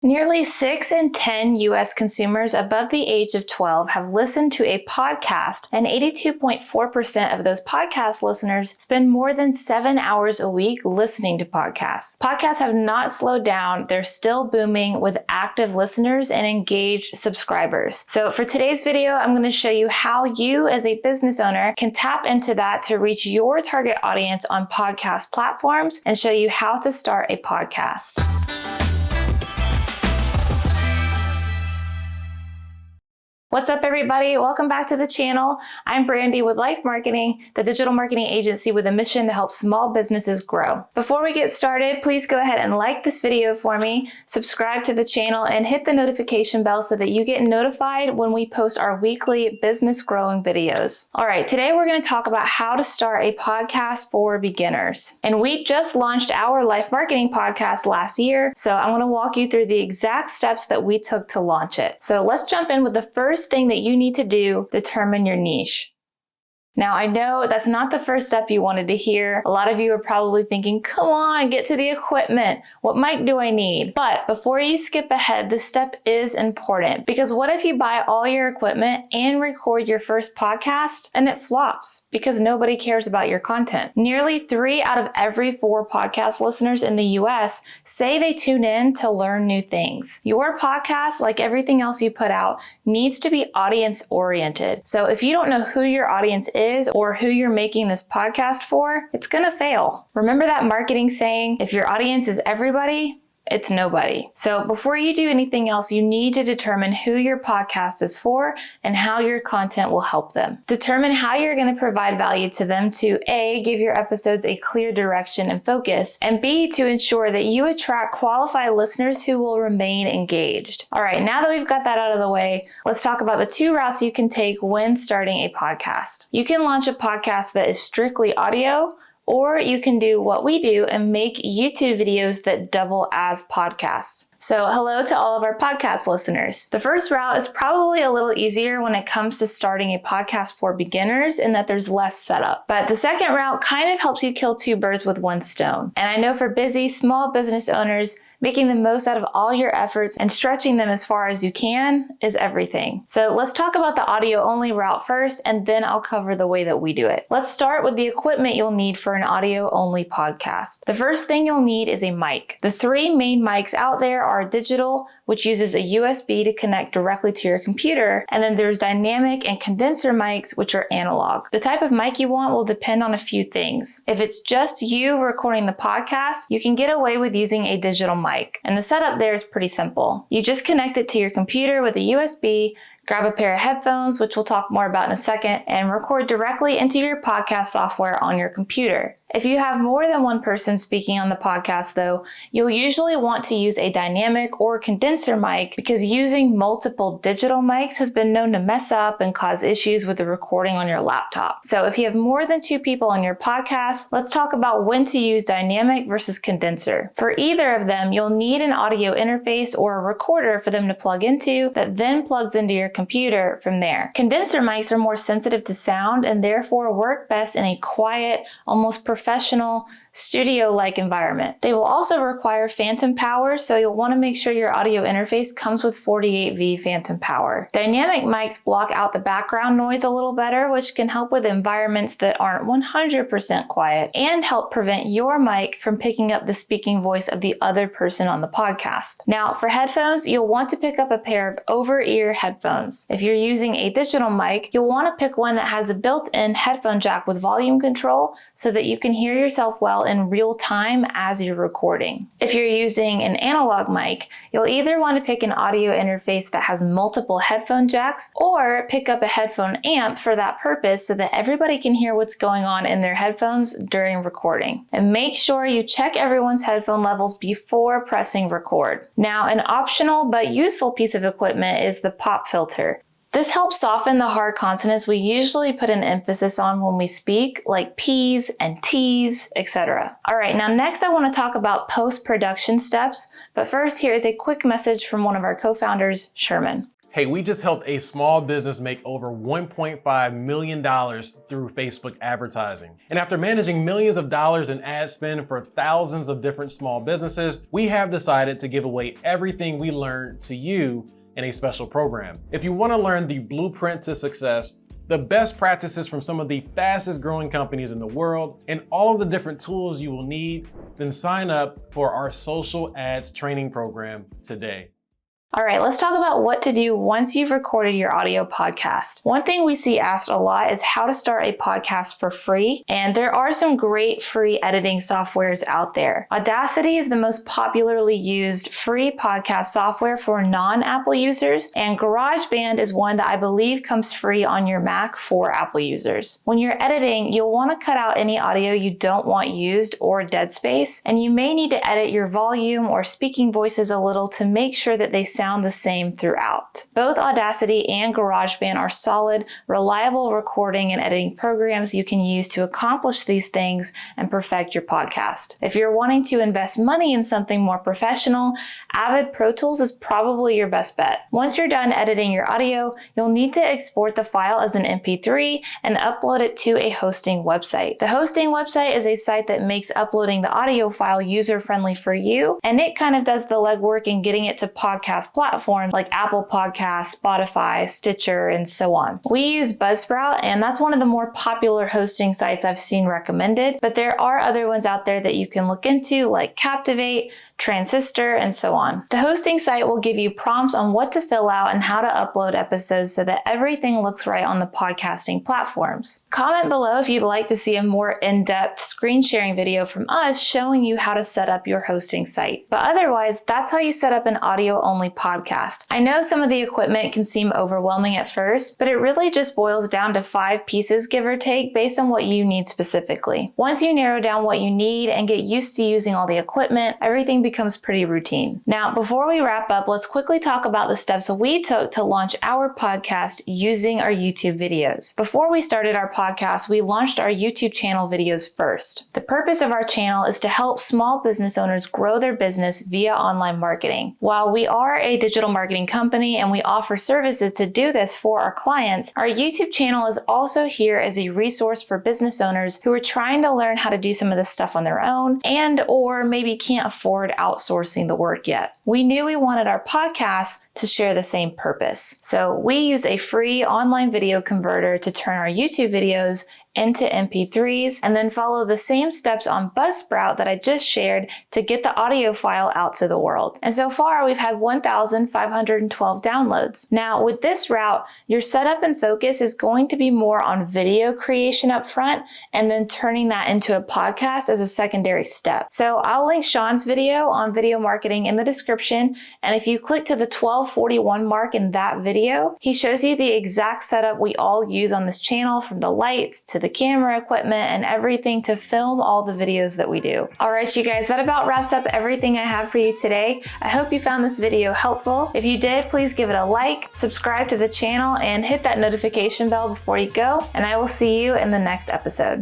Nearly 6 in 10 U.S. consumers above the age of 12 have listened to a podcast, and 82.4% of those podcast listeners spend more than 7 hours a week listening to podcasts. Podcasts have not slowed down. They're still booming with active listeners and engaged subscribers. So for today's video, I'm going to show you how you as a business owner can tap into that to reach your target audience on podcast platforms and show you how to start a podcast. What's up, everybody? Welcome back to the channel. I'm Brandy with LYFE Marketing, the digital marketing agency with a mission to help small businesses grow. Before we get started, please go ahead and like this video for me, subscribe to the channel, and hit the notification bell so that you get notified when we post our weekly business growing videos. All right, today we're going to talk about how to start a podcast for beginners. And we just launched our LYFE Marketing podcast last year, so I'm going to walk you through the exact steps that we took to launch it. So let's jump in with the first thing that you need to do: determine your niche. Now, I know that's not the first step you wanted to hear. A lot of you are probably thinking, come on, get to the equipment. What mic do I need? But before you skip ahead, this step is important, because what if you buy all your equipment and record your first podcast and it flops because nobody cares about your content? Nearly 3 out of every 4 podcast listeners in the US say they tune in to learn new things. Your podcast, like everything else you put out, needs to be audience oriented. So if you don't know who your audience is or who you're making this podcast for, it's gonna fail. Remember that marketing saying, if your audience is everybody, it's nobody. So before you do anything else, you need to determine who your podcast is for and how your content will help them. Determine how you're going to provide value to them to A, give your episodes a clear direction and focus, and B, to ensure that you attract qualified listeners who will remain engaged. All right, now that we've got that out of the way, let's talk about the 2 routes you can take when starting a podcast. You can launch a podcast that is strictly audio, or you can do what we do and make YouTube videos that double as podcasts. So hello to all of our podcast listeners. The first route is probably a little easier when it comes to starting a podcast for beginners in that there's less setup. But the second route kind of helps you kill 2 birds with 1 stone. And I know for busy small business owners, making the most out of all your efforts and stretching them as far as you can is everything. So let's talk about the audio only route first, and then I'll cover the way that we do it. Let's start with the equipment you'll need for an audio only podcast. The first thing you'll need is a mic. The 3 main mics out there are digital, which uses a USB to connect directly to your computer, and then there's dynamic and condenser mics, which are analog. The type of mic you want will depend on a few things. If it's just you recording the podcast, you can get away with using a digital mic. And the setup there is pretty simple. You just connect it to your computer with a USB, grab a pair of headphones, which we'll talk more about in a second, and record directly into your podcast software on your computer. If you have more than 1 person speaking on the podcast, though, you'll usually want to use a dynamic or condenser mic, because using multiple digital mics has been known to mess up and cause issues with the recording on your laptop. So if you have more than 2 people on your podcast, let's talk about when to use dynamic versus condenser. For either of them, you'll need an audio interface or a recorder for them to plug into that then plugs into your computer from there. Condenser mics are more sensitive to sound and therefore work best in a quiet, almost professional, studio-like environment. They will also require phantom power, so you'll want to make sure your audio interface comes with 48V phantom power. Dynamic mics block out the background noise a little better, which can help with environments that aren't 100% quiet and help prevent your mic from picking up the speaking voice of the other person on the podcast. Now, for headphones, you'll want to pick up a pair of over-ear headphones. If you're using a digital mic, you'll want to pick one that has a built-in headphone jack with volume control so that you can hear yourself well in real time as you're recording. If you're using an analog mic, you'll either want to pick an audio interface that has multiple headphone jacks, or pick up a headphone amp for that purpose so that everybody can hear what's going on in their headphones during recording. And make sure you check everyone's headphone levels before pressing record. Now, an optional but useful piece of equipment is the pop filter. This helps soften the hard consonants we usually put an emphasis on when we speak, like P's and T's, etc. All right, now next I want to talk about post-production steps, but first here is a quick message from one of our co-founders, Sherman. Hey, we just helped a small business make over $1.5 million through Facebook advertising. And after managing millions of dollars in ad spend for thousands of different small businesses, we have decided to give away everything we learned to you in a special program. If you want to learn the blueprint to success, the best practices from some of the fastest growing companies in the world, and all of the different tools you will need, then sign up for our social ads training program today. All right, let's talk about what to do once you've recorded your audio podcast. One thing we see asked a lot is how to start a podcast for free, and there are some great free editing softwares out there. Audacity is the most popularly used free podcast software for non-Apple users, and GarageBand is one that I believe comes free on your Mac for Apple users. When you're editing, you'll want to cut out any audio you don't want used or dead space, and you may need to edit your volume or speaking voices a little to make sure that they sound the same throughout. Both Audacity and GarageBand are solid, reliable recording and editing programs you can use to accomplish these things and perfect your podcast. If you're wanting to invest money in something more professional, Avid Pro Tools is probably your best bet. Once you're done editing your audio, you'll need to export the file as an MP3 and upload it to a hosting website. The hosting website is a site that makes uploading the audio file user-friendly for you, and it kind of does the legwork in getting it to podcast platforms like Apple Podcasts, Spotify, Stitcher, and so on. We use Buzzsprout, and that's one of the more popular hosting sites I've seen recommended, but there are other ones out there that you can look into like Captivate, Transistor, and so on. The hosting site will give you prompts on what to fill out and how to upload episodes so that everything looks right on the podcasting platforms. Comment below if you'd like to see a more in-depth screen sharing video from us showing you how to set up your hosting site. But otherwise, that's how you set up an audio-only podcast. I know some of the equipment can seem overwhelming at first, but it really just boils down to 5 pieces, give or take, based on what you need specifically. Once you narrow down what you need and get used to using all the equipment, everything becomes pretty routine. Now, before we wrap up, let's quickly talk about the steps we took to launch our podcast using our YouTube videos. Before we started our podcast, we launched our YouTube channel videos first. The purpose of our channel is to help small business owners grow their business via online marketing. While we are a digital marketing company and we offer services to do this for our clients, our YouTube channel is also here as a resource for business owners who are trying to learn how to do some of this stuff on their own and or maybe can't afford outsourcing the work yet. We knew we wanted our podcast to share the same purpose. So we use a free online video converter to turn our YouTube videos into MP3s and then follow the same steps on Buzzsprout that I just shared to get the audio file out to the world. And so far we've had 1,512 downloads. Now with this route, your setup and focus is going to be more on video creation up front and then turning that into a podcast as a secondary step. So I'll link Sean's video on video marketing in the description, and if you click to the 12:41 mark in that video, he shows you the exact setup we all use on this channel, from the lights to the camera equipment and everything to film all the videos that we do. All right, you guys, that about wraps up everything I have for you today. I hope you found this video helpful. If you did, please give it a like, subscribe to the channel, and hit that notification bell before you go, and I will see you in the next episode.